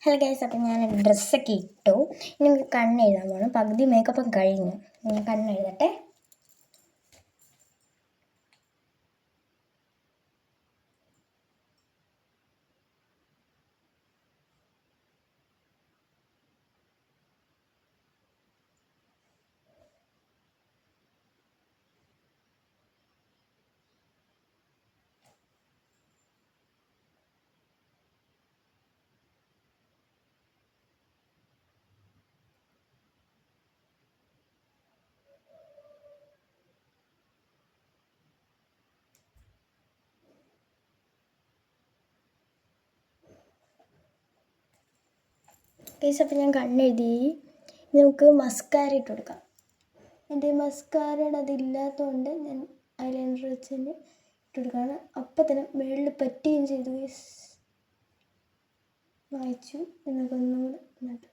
Hello guys, അപ്പം ഞാൻ ഡ്രസ്സൊക്കെ ഇട്ടു. ഇനി നമുക്ക് കണ്ണെഴുതാൻ പോകണം. പകുതി മേക്കപ്പ് കഴിഞ്ഞു. ഞാൻ കണ്ണെഴുതട്ടെ. ഗൈസ്, അപ്പം ഞാൻ കണ്ണെഴുതി. നമുക്ക് മസ്കാര ഇട്ട് കൊടുക്കാം. എൻ്റെ മസ്കാരയുടെ അതില്ലാത്തതുകൊണ്ട് ഞാൻ ഐലൈനർ വെച്ച് തന്നെ ഇട്ട് കൊടുക്കുകയാണ്. അപ്പം തന്നെ മുകളിൽ പറ്റുകയും ചെയ്തു. ഗൈസ്, വായിച്ചു. എന്നൊക്കൊന്നുകൂടെ നട്ടു.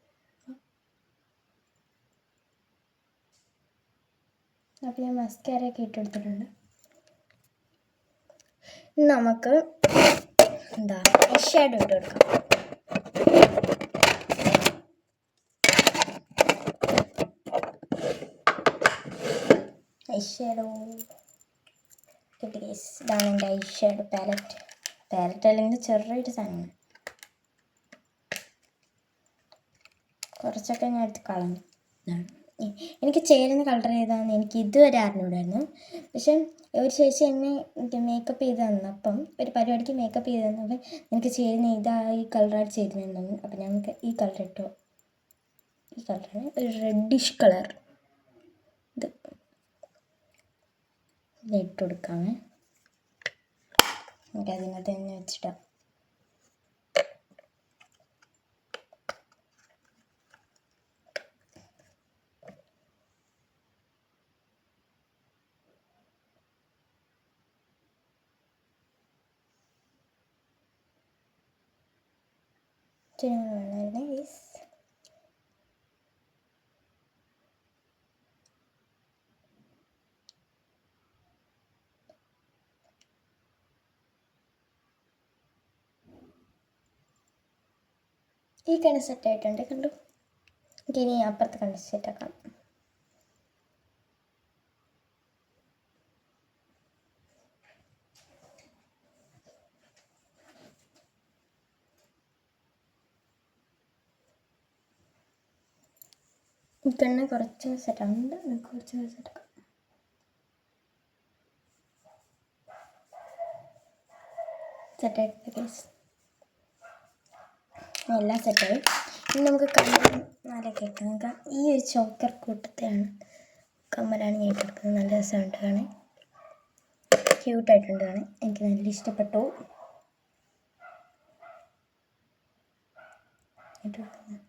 അപ്പം ഞാൻ മസ്കാരയൊക്കെ ഇട്ടെടുത്തിട്ടുണ്ട്. നമുക്ക് ഐ ഷാഡോ ഇട്ട് കൊടുക്കാം. ഐ ഷാഡോ കിട്ടി ഗൈസ്. ഇതാണ് എൻ്റെ ഐ ഷാഡോ പാലറ്റ് അല്ലെങ്കിൽ ചെറിയൊരു സാധനമാണ്. കുറച്ചൊക്കെ ഞാൻ എടുത്ത് കളഞ്ഞു. എനിക്ക് ചേരുന്ന കളർ ഏതാണെന്ന് എനിക്ക് ഇതുവരെ അറിഞ്ഞൂടായിരുന്നു. പക്ഷെ ഒരു ചേച്ചി എന്നെ മേക്കപ്പ് ചെയ്ത് തന്നപ്പം, ഒരു പരിപാടിക്ക് മേക്കപ്പ് ചെയ്ത് തന്നപ്പം എനിക്ക് ചേരുന്ന ഈ കളറായിട്ട് ചേരുന്നുണ്ടെന്ന്. അപ്പം ഞങ്ങൾക്ക് ഈ കളർ ഇട്ടു. ഈ കളറാണ് ഒരു റെഡിഷ് കളർ. ഇത് ഇട്ട് കൊടുക്കാമേ. നമുക്ക് അതിനകത്ത് തന്നെ വെച്ചിട്ടാണ്. വേണമായിരുന്നു ഗൈസ്. ഈ കണ്ണ് സെറ്റായിട്ടുണ്ട്, കണ്ടു. ഇനി അപ്പുറത്ത് കണ്ണ് സെറ്റാക്കാം. ഈ കണ്ണ് കുറച്ച് സെറ്റാകുന്നുണ്ട്. കുറച്ച് സെറ്റാക്കാം. സെറ്റായിട്ട് ഗൈസ്, എല്ലാം സെറ്റായി. ഇനി നമുക്ക് കമ്മലൊക്കെ ഇട്ട് നോക്കാം. ഈ ഒരു ചോക്കർ കൂട്ടത്തെയാണ് കമ്മലാണ് ഞാൻ ഇട്ടെടുക്കുന്നത്. നല്ല രസമുണ്ട് കാണാൻ, ക്യൂട്ടായിട്ടുണ്ട് കാണാൻ. എനിക്ക് നല്ല ഇഷ്ടപ്പെട്ടു. ഇട്ടെടുക്കുന്നത്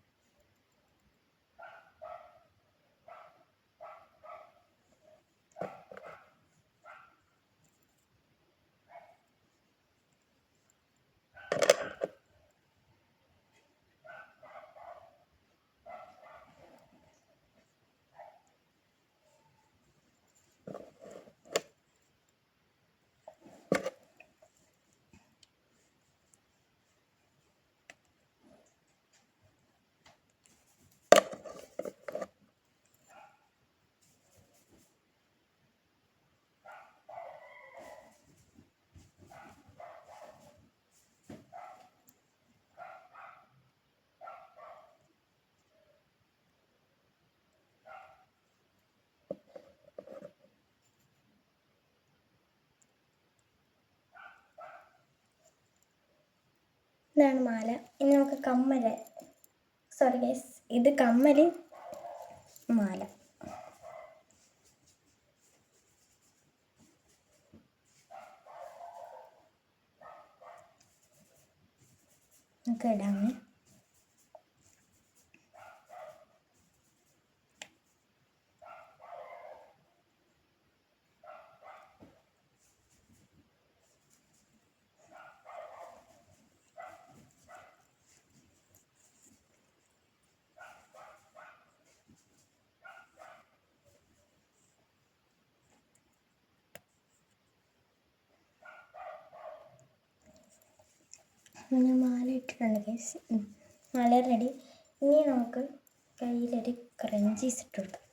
ഇതാണ് മാല. ഇനി നമുക്ക് കമ്മല്. സോറി ഗൈസ്, ഇത് കമ്മല്, മാല. നമുക്ക് ഇടാമേ. ഞാൻ മാല ഇട്ടിട്ടുണ്ട് ഗൈസ്. വളരെ റെഡി. ഇനി നമുക്ക് കയ്യിലൊരു ക്രഞ്ചീസ് ഇട്ട് കൊടുക്കാം.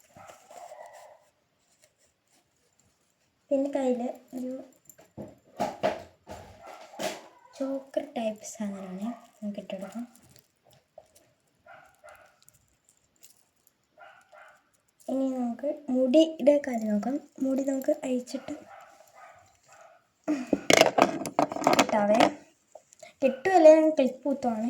പിന്നെ കയ്യിൽ ഒരു ചോക്കർ ടൈപ്പ് സാധനമാണ് നമുക്ക് ഇട്ടെടുക്കാം. ഇനി നമുക്ക് മുടിയുടെ കാര്യം നോക്കാം. മുടി നമുക്ക് അഴിച്ചിട്ട് കിട്ടാവേ, കിട്ടുമല്ലേ ക്ലിപ്പ് കുത്തുവാണ്.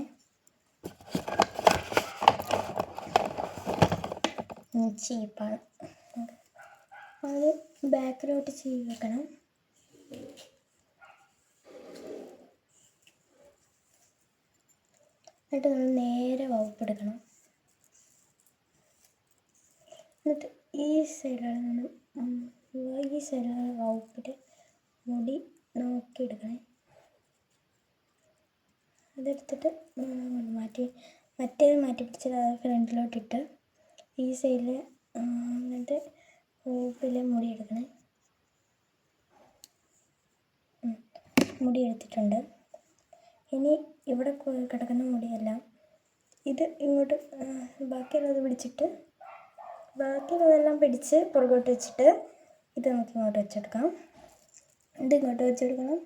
ചീപ്പാണ്. അത് ബാക്കിലോട്ട് ചെയ്ത് വെക്കണം. എന്നിട്ട് നമ്മൾ നേരെ വകുപ്പെടുക്കണം. എന്നിട്ട് ഈ സൈഡിലാണ് വകുപ്പിട്ട് മുടി നോക്കിയെടുക്കണേ. അതെടുത്തിട്ട് മറ്റേത് മാറ്റി പിടിച്ചിട്ട് അത് ഫ്രണ്ടിലോട്ടിട്ട് ഈ സൈഡിൽ എന്നിട്ട് വകുപ്പിലെ മുടി എടുക്കണേ. മുടി എടുത്തിട്ടുണ്ട്. ഇനി ഇവിടെ കിടക്കുന്ന മുടിയെല്ലാം ഇത് ഇങ്ങോട്ട് ബാക്കിയുള്ളതെല്ലാം പിടിച്ച് പുറകോട്ട് വെച്ചിട്ട് ഇത് നമുക്ക് ഇങ്ങോട്ട് വെച്ചെടുക്കാം. ഇത് ഇങ്ങോട്ട് വെച്ചെടുക്കണം.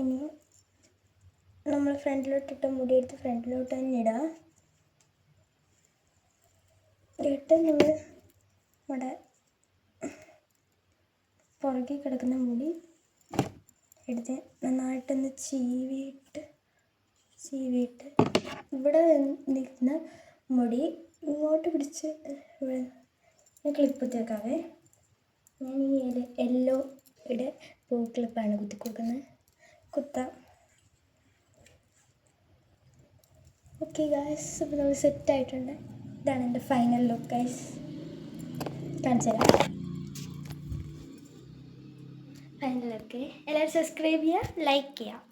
ഇനി നമ്മൾ ഫ്രണ്ടിലോട്ടിട്ട മുടി എടുത്ത് ഫ്രണ്ടിലോട്ട് തന്നെ ഇടാം. ഇട്ട് നമ്മൾ നമ്മുടെ പുറകെ കിടക്കുന്ന മുടി എടുത്ത് നന്നായിട്ടൊന്ന് ചീവിയിട്ട് ഇവിടെ നിൽക്കുന്ന മുടി ഇങ്ങോട്ട് പിടിച്ച് ക്ലിപ്പ് കുത്തിയേക്കാവേ. ഞാൻ ഈ യെല്ലോയുടെ പൂ ക്ലിപ്പാണ് കുത്തി കൊടുക്കുന്നത്. കുത്താം. ഓക്കെ ഗായ്സ്, അപ്പോൾ നമ്മൾ സെറ്റായിട്ടുണ്ട്. ഇതാണ് എൻ്റെ ഫൈനൽ ലുക്ക് ഗായ്സ്. കാണിച്ചു തരാം ഫൈനൽ ലുക്ക്. എല്ലാവരും സബ്സ്ക്രൈബ് ചെയ്യുക, ലൈക്ക് ചെയ്യുക.